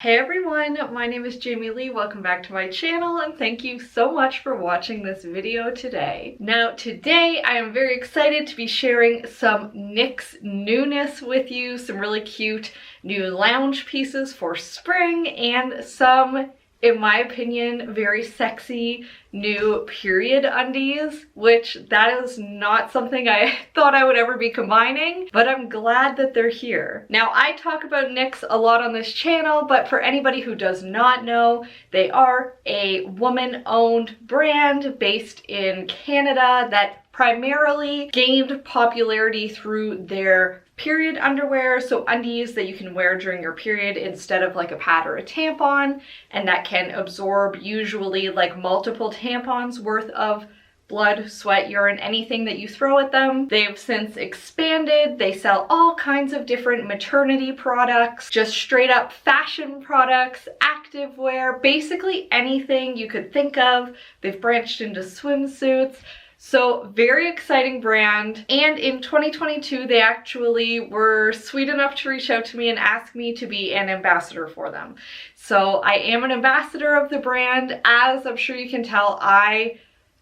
Hey everyone, my name is Jamie Leigh. Welcome back to my channel and thank you so much for watching this video today. Now today I am very excited to be sharing some Knix newness with you, some really cute new lounge pieces for spring and some, in my opinion, very sexy new period undies, which that is not something I thought I would ever be combining, but I'm glad that they're here. Now, I talk about Knix a lot on this channel, but for anybody who does not know, they are a woman-owned brand based in Canada that primarily gained popularity through their period underwear, so undies that you can wear during your period instead of like a pad or a tampon, and that can absorb usually like multiple tampons worth of blood, sweat, urine, anything that you throw at them. They've since expanded. They sell all kinds of different maternity products, just straight up fashion products, activewear, basically anything you could think of. They've branched into swimsuits. So very exciting brand, and in 2022 they actually were sweet enough to reach out to me and ask me to be an ambassador for them. So I am an ambassador of the brand. As I'm sure you can tell, I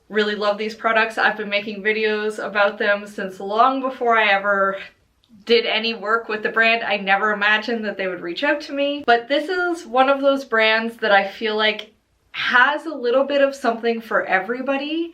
really love these products. I've been making videos about them since long before I ever did any work with the brand. I never imagined that they would reach out to me, but this is one of those brands that I feel like has a little bit of something for everybody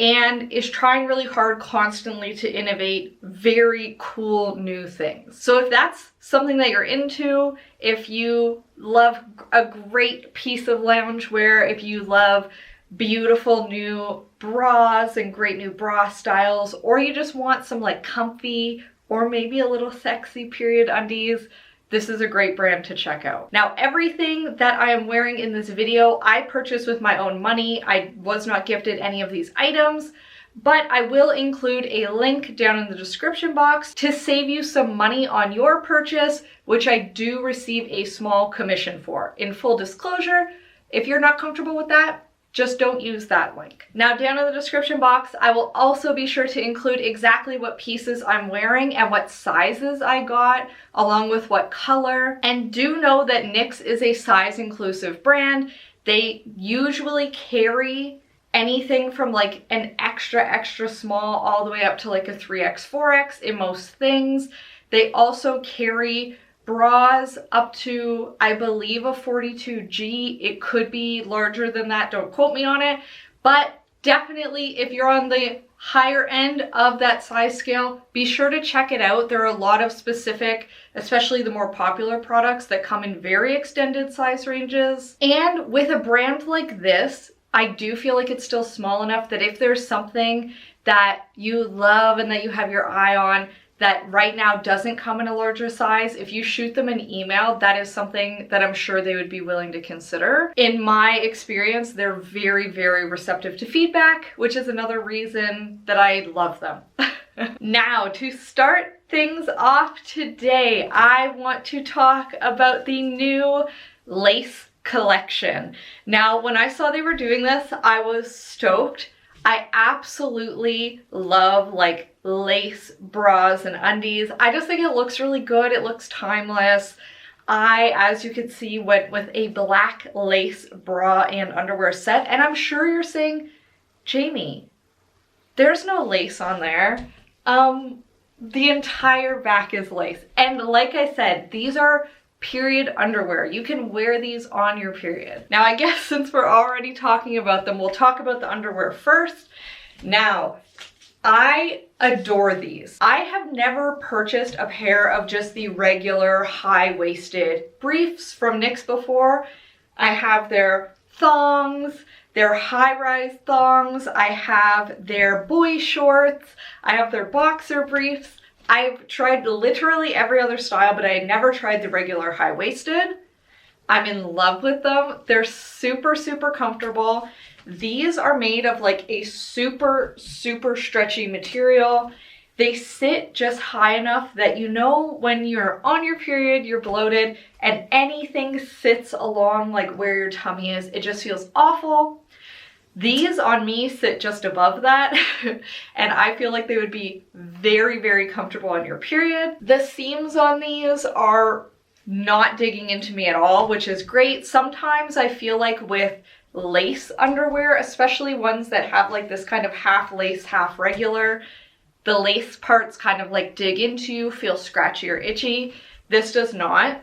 and is trying really hard constantly to innovate very cool new things. So if that's something that you're into, if you love a great piece of loungewear, if you love beautiful new bras and great new bra styles, or you just want some like comfy or maybe a little sexy period undies, this is a great brand to check out. Now, everything that I am wearing in this video, I purchased with my own money. I was not gifted any of these items, but I will include a link down in the description box to save you some money on your purchase, which I do receive a small commission for. In full disclosure, if you're not comfortable with that, just don't use that link. Now, down in the description box, I will also be sure to include exactly what pieces I'm wearing and what sizes I got, along with what color. And do know that Knix is a size inclusive brand. They usually carry anything from like an extra small all the way up to like a 3X, 4X in most things. They also carry bras up to, I believe, a 42G. It could be larger than that, don't quote me on it, but definitely if you're on the higher end of that size scale, be sure to check it out. There are a lot of specific, especially the more popular products that come in very extended size ranges. And with a brand like this, I do feel like it's still small enough that if there's something that you love and that you have your eye on that right now doesn't come in a larger size, if you shoot them an email, that is something that I'm sure they would be willing to consider. In my experience, they're very, very receptive to feedback, which is another reason that I love them. Now, to start things off today, I want to talk about the new lace collection. Now, when I saw they were doing this, I was stoked. I absolutely love like lace bras and undies. I just think it looks really good. It looks timeless. I, as you can see, went with a black lace bra and underwear set. And I'm sure you're saying, Jamie, there's no lace on there. The entire back is lace. And like I said, these are period underwear. You can wear these on your period. Now, I guess since we're already talking about them, we'll talk about the underwear first. Now, I adore these. I have never purchased a pair of just the regular high-waisted briefs from Knix before. I have their thongs, their high-rise thongs, I have their boy shorts, I have their boxer briefs. I've tried literally every other style, but I had never tried the regular high-waisted. I'm in love with them. They're super, super comfortable. These are made of like a super, super stretchy material. They sit just high enough that you know when you're on your period, you're bloated, and anything sits along like where your tummy is. It just feels awful. These on me sit just above that, and I feel like they would be very, very comfortable on your period. The seams on these are not digging into me at all, which is great. Sometimes I feel like with lace underwear, especially ones that have like this kind of half lace, half regular, the lace parts kind of like dig into you, feel scratchy or itchy. This does not.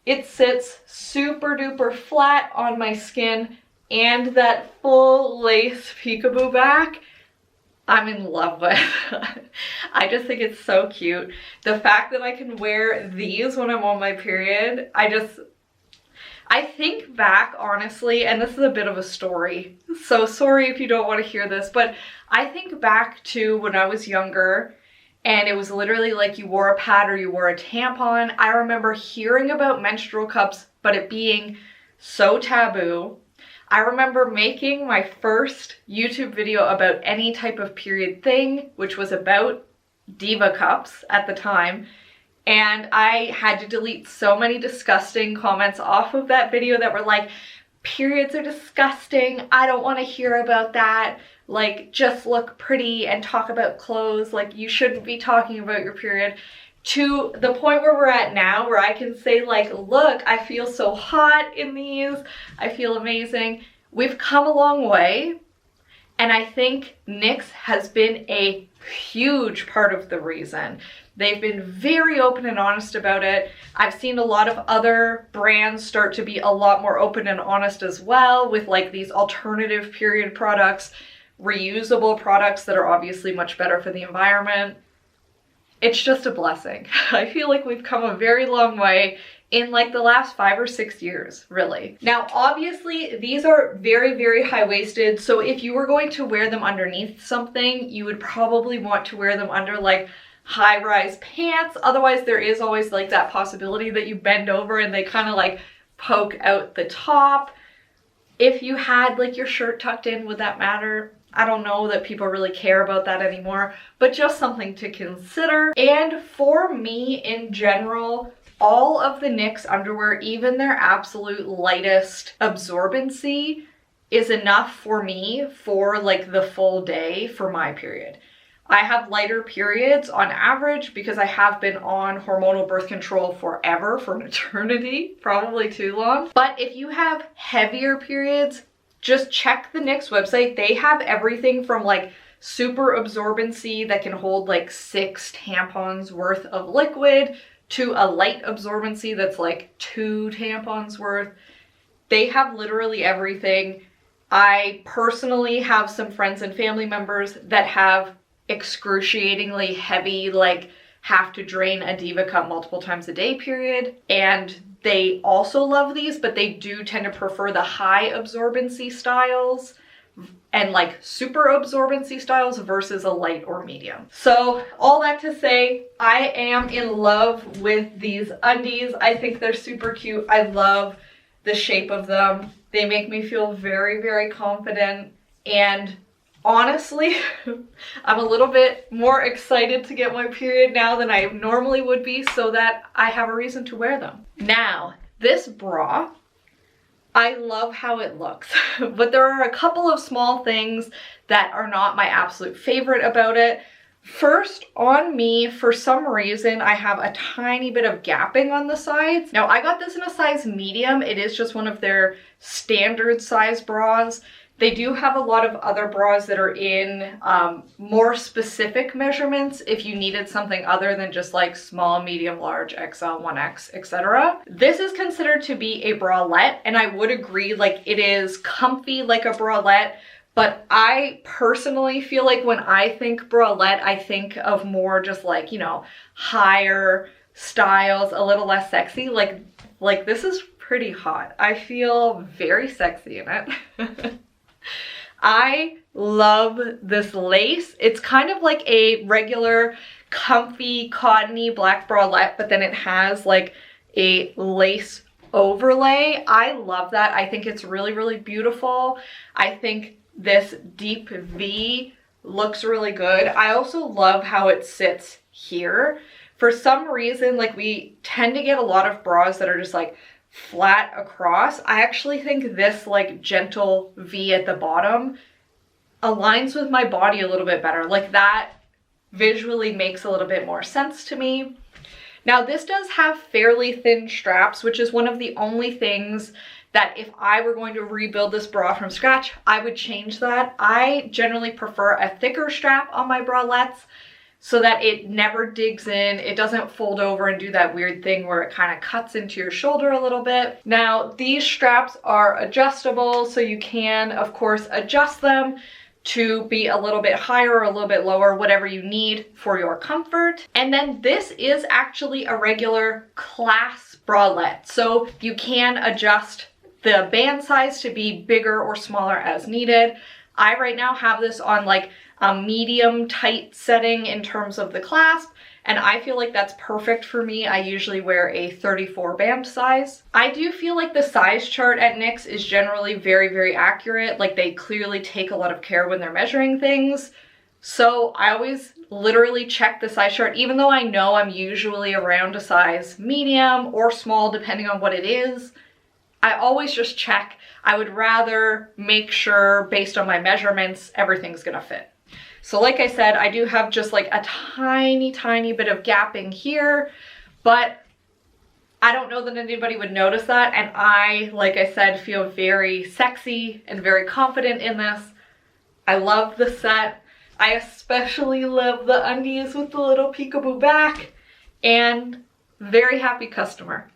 It sits super duper flat on my skin, and that full lace peekaboo back, I'm in love with. I just think it's so cute. The fact that I can wear these when I'm on my period, I think back, honestly, and this is a bit of a story, so sorry if you don't want to hear this, but I think back to when I was younger and it was literally like you wore a pad or you wore a tampon. I remember hearing about menstrual cups, but it being so taboo. I remember making my first YouTube video about any type of period thing, which was about diva cups at the time. And I had to delete so many disgusting comments off of that video that were like, periods are disgusting. I don't want to hear about that. Like, just look pretty and talk about clothes. Like, you shouldn't be talking about your period. To the point where we're at now, where I can say like, look, I feel so hot in these. I feel amazing. We've come a long way. And I think Knix has been a huge part of the reason. They've been very open and honest about it. I've seen a lot of other brands start to be a lot more open and honest as well, with like these alternative period products, reusable products that are obviously much better for the environment. It's just a blessing. I feel like we've come a very long way in like the last 5 or 6 years, really. Now, obviously, these are very, very high-waisted, so if you were going to wear them underneath something, you would probably want to wear them under like high-rise pants. Otherwise, there is always like that possibility that you bend over and they kind of like poke out the top. If you had like your shirt tucked in, would that matter? I don't know that people really care about that anymore, but just something to consider. And for me in general, all of the Knix underwear, even their absolute lightest absorbency, is enough for me for like the full day for my period. I have lighter periods on average because I have been on hormonal birth control forever, for an eternity, probably too long. But if you have heavier periods, just check the Knix website. They have everything from like super absorbency that can hold like 6 tampons worth of liquid to a light absorbency that's like 2 tampons worth. They have literally everything. I personally have some friends and family members that have excruciatingly heavy, like have to drain a diva cup multiple times a day period, and they also love these, but they do tend to prefer the high absorbency styles and like super absorbency styles versus a light or medium. So all that to say, I am in love with these undies. I think they're super cute. I love the shape of them. They make me feel very, very confident, and honestly, I'm a little bit more excited to get my period now than I normally would be, so that I have a reason to wear them. Now, this bra, I love how it looks, but there are a couple of small things that are not my absolute favorite about it. First, on me, for some reason, I have a tiny bit of gapping on the sides. Now, I got this in a size medium. It is just one of their standard size bras. They do have a lot of other bras that are in more specific measurements if you needed something other than just like small, medium, large, XL, 1X, etc. This is considered to be a bralette, and I would agree, like, it is comfy like a bralette, but I personally feel like when I think bralette, I think of more just like, you know, higher styles, a little less sexy. Like this is pretty hot. I feel very sexy in it. I love this lace. It's kind of like a regular comfy cottony black bralette, but then it has like a lace overlay. I love that. I think it's really, really beautiful. I think this deep V looks really good. I also love how it sits here. For some reason, like, we tend to get a lot of bras that are just like flat across. I actually think this like gentle V at the bottom aligns with my body a little bit better. Like, that visually makes a little bit more sense to me. Now this does have fairly thin straps, which is one of the only things that if I were going to rebuild this bra from scratch, I would change that. I generally prefer a thicker strap on my bralettes so that it never digs in, it doesn't fold over and do that weird thing where it kind of cuts into your shoulder a little bit. Now, these straps are adjustable, so you can, of course, adjust them to be a little bit higher or a little bit lower, whatever you need for your comfort. And then this is actually a regular clasp bralette, so you can adjust the band size to be bigger or smaller as needed. I right now have this on like a medium tight setting in terms of the clasp, and I feel like that's perfect for me. I usually wear a 34 band size. I do feel like the size chart at Knix is generally very, very accurate. Like they clearly take a lot of care when they're measuring things. So I always literally check the size chart, even though I know I'm usually around a size medium or small, depending on what it is. I always just check. I would rather make sure based on my measurements, everything's gonna fit. So like I said, I do have just like a tiny, tiny bit of gapping here, but I don't know that anybody would notice that. And I, like I said, feel very sexy and very confident in this. I love the set. I especially love the undies with the little peekaboo back, and very happy customer.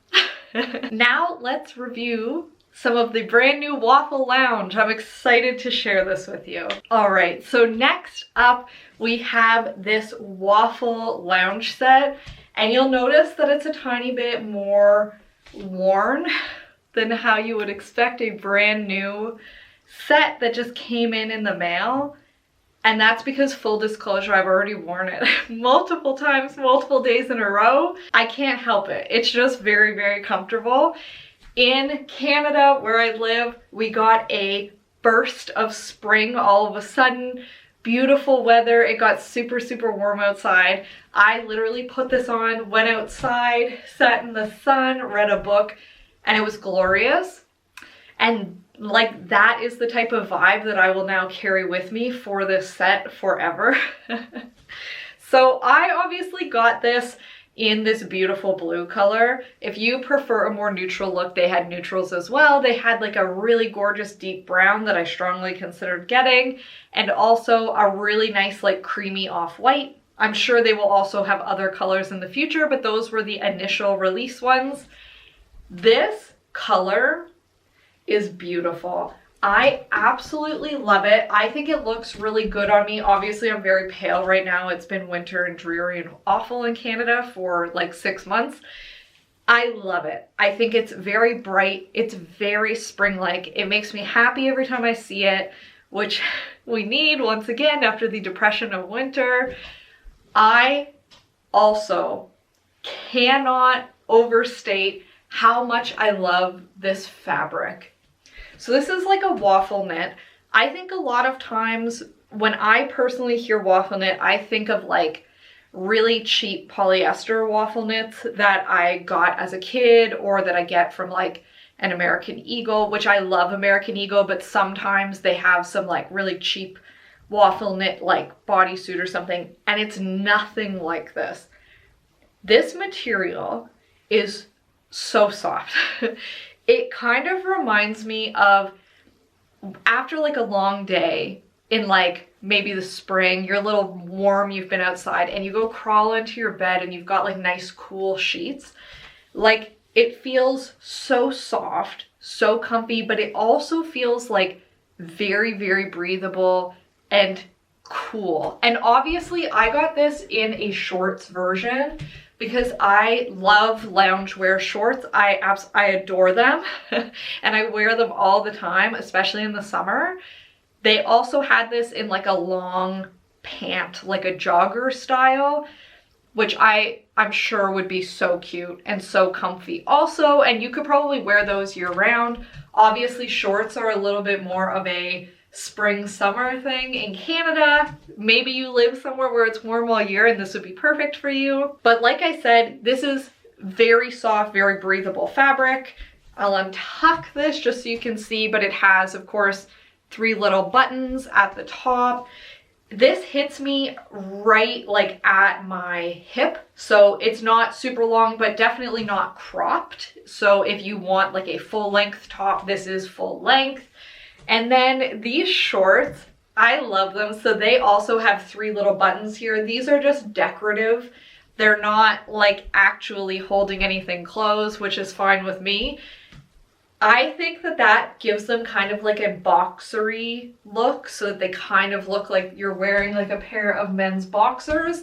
Now let's review some of the brand new Waffle lounge. I'm excited to share this with you. All right, so next up we have this Waffle lounge set, and you'll notice that it's a tiny bit more worn than how you would expect a brand new set that just came in the mail. And that's because, full disclosure, I've already worn it multiple times, multiple days in a row. I can't help it. It's just very, very comfortable. In Canada, where I live, we got a burst of spring all of a sudden. Beautiful weather. It got super, super warm outside. I literally put this on, went outside, sat in the sun, read a book, and it was glorious. And like, that is the type of vibe that I will now carry with me for this set forever. So I obviously got this in this beautiful blue color. If you prefer a more neutral look, they had neutrals as well. They had like a really gorgeous deep brown that I strongly considered getting, and also a really nice like creamy off-white. I'm sure they will also have other colors in the future, but those were the initial release ones. This color is beautiful. I absolutely love it. I think it looks really good on me. Obviously, I'm very pale right now. It's been winter and dreary and awful in Canada for like 6 months. I love it. I think it's very bright. It's very spring-like. It makes me happy every time I see it, which we need once again after the depression of winter. I also cannot overstate how much I love this fabric. So this is like a waffle knit. I think a lot of times when I personally hear waffle knit, I think of like really cheap polyester waffle knits that I got as a kid, or that I get from like an American Eagle, which I love American Eagle, but sometimes they have some like really cheap waffle knit like bodysuit or something, and it's nothing like this. This material is so soft. It kind of reminds me of after like a long day in like maybe the spring, you're a little warm, you've been outside, and you go crawl into your bed and you've got like nice cool sheets. Like, it feels so soft, so comfy, but it also feels like very, very breathable and cool. And obviously I got this in a shorts version because I love loungewear shorts. I adore them and I wear them all the time, especially in the summer. They also had this in like a long pant, like a jogger style, which I'm sure would be so cute and so comfy also, and you could probably wear those year round. Obviously shorts are a little bit more of a spring summer thing in Canada. Maybe you live somewhere where it's warm all year and this would be perfect for you. But like I said, this is very soft, very breathable fabric. I'll untuck this just so you can see, but it has, of course, 3 little buttons at the top. This hits me right like at my hip. So it's not super long, but definitely not cropped. So if you want like a full length top, this is full length. And then these shorts, I love them. So they also have 3 little buttons here. These are just decorative. They're not like actually holding anything closed, which is fine with me. I think that that gives them kind of like a boxery look, so that they kind of look like you're wearing like a pair of men's boxers.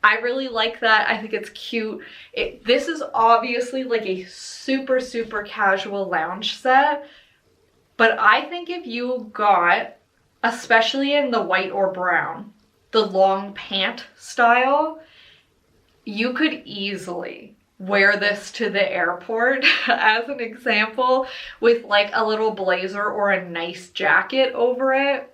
I really like that. I think it's cute. This is obviously like a super, super casual lounge set, but I think if you got, especially in the white or brown, the long pant style, you could easily wear this to the airport as an example, with like a little blazer or a nice jacket over it,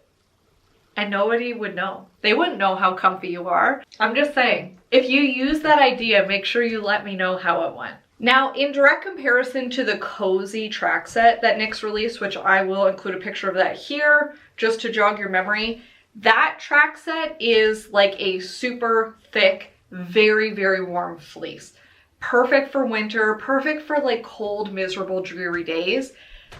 and nobody would know. They wouldn't know how comfy you are. I'm just saying, if you use that idea, make sure you let me know how it went. Now, in direct comparison to the cozy track set that Knix released, which I will include a picture of that here just to jog your memory, that track set is like a super thick, very, very warm fleece. Perfect for winter, perfect for like cold, miserable, dreary days.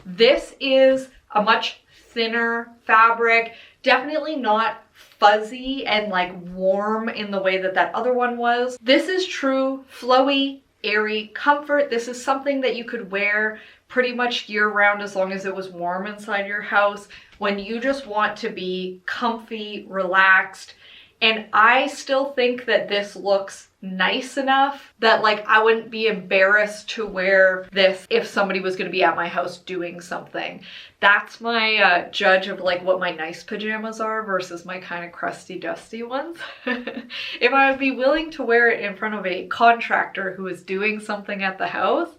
This is a much thinner fabric, definitely not fuzzy and like warm in the way that that other one was. This is true flowy, airy comfort. This is something that you could wear pretty much year round as long as it was warm inside your house, when you just want to be comfy, relaxed. And I still think that this looks nice enough that like I wouldn't be embarrassed to wear this if somebody was going to be at my house doing something. That's my judge of like what my nice pajamas are versus my kind of crusty dusty ones. If I would be willing to wear it in front of a contractor who is doing something at the house,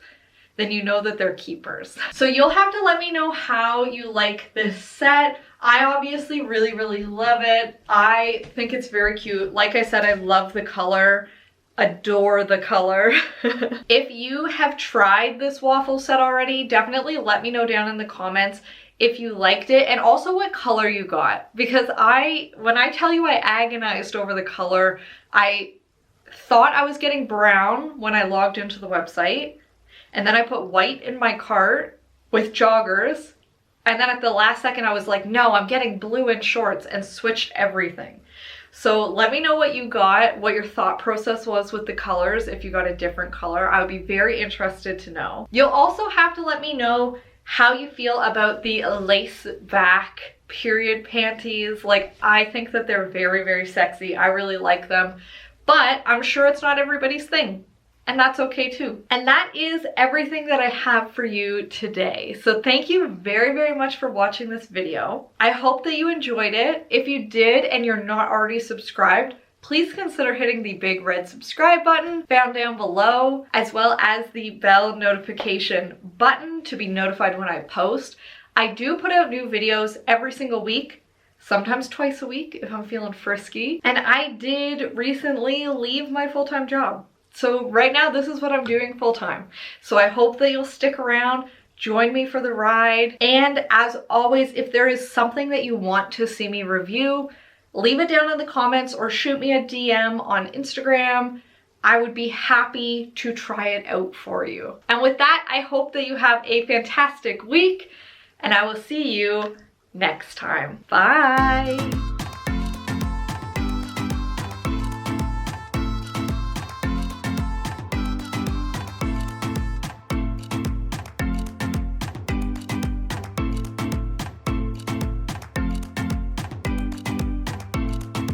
then you know that they're keepers. So you'll have to let me know how you like this set. I obviously really, really love it. I think it's very cute. Like I said, I love the color. Adore the color. If you have tried this waffle set already, definitely let me know down in the comments if you liked it, and also what color you got. Because when I tell you I agonized over the color, I thought I was getting brown when I logged into the website, and then I put white in my cart with joggers, and then at the last second I was like, no, I'm getting blue in shorts, and switched everything. So let me know what you got, what your thought process was with the colors. If you got a different color, I would be very interested to know. You'll also have to let me know how you feel about the lace back period panties. Like, I think that they're very, very sexy. I really like them, but I'm sure it's not everybody's thing. And that's okay too. And that is everything that I have for you today. So thank you very, very much for watching this video. I hope that you enjoyed it. If you did and you're not already subscribed, please consider hitting the big red subscribe button found down below, as well as the bell notification button to be notified when I post. I do put out new videos every single week, sometimes twice a week if I'm feeling frisky. And I did recently leave my full-time job. So right now, this is what I'm doing full time. So I hope that you'll stick around, join me for the ride. And as always, if there is something that you want to see me review, leave it down in the comments or shoot me a DM on Instagram. I would be happy to try it out for you. And with that, I hope that you have a fantastic week, and I will see you next time. Bye.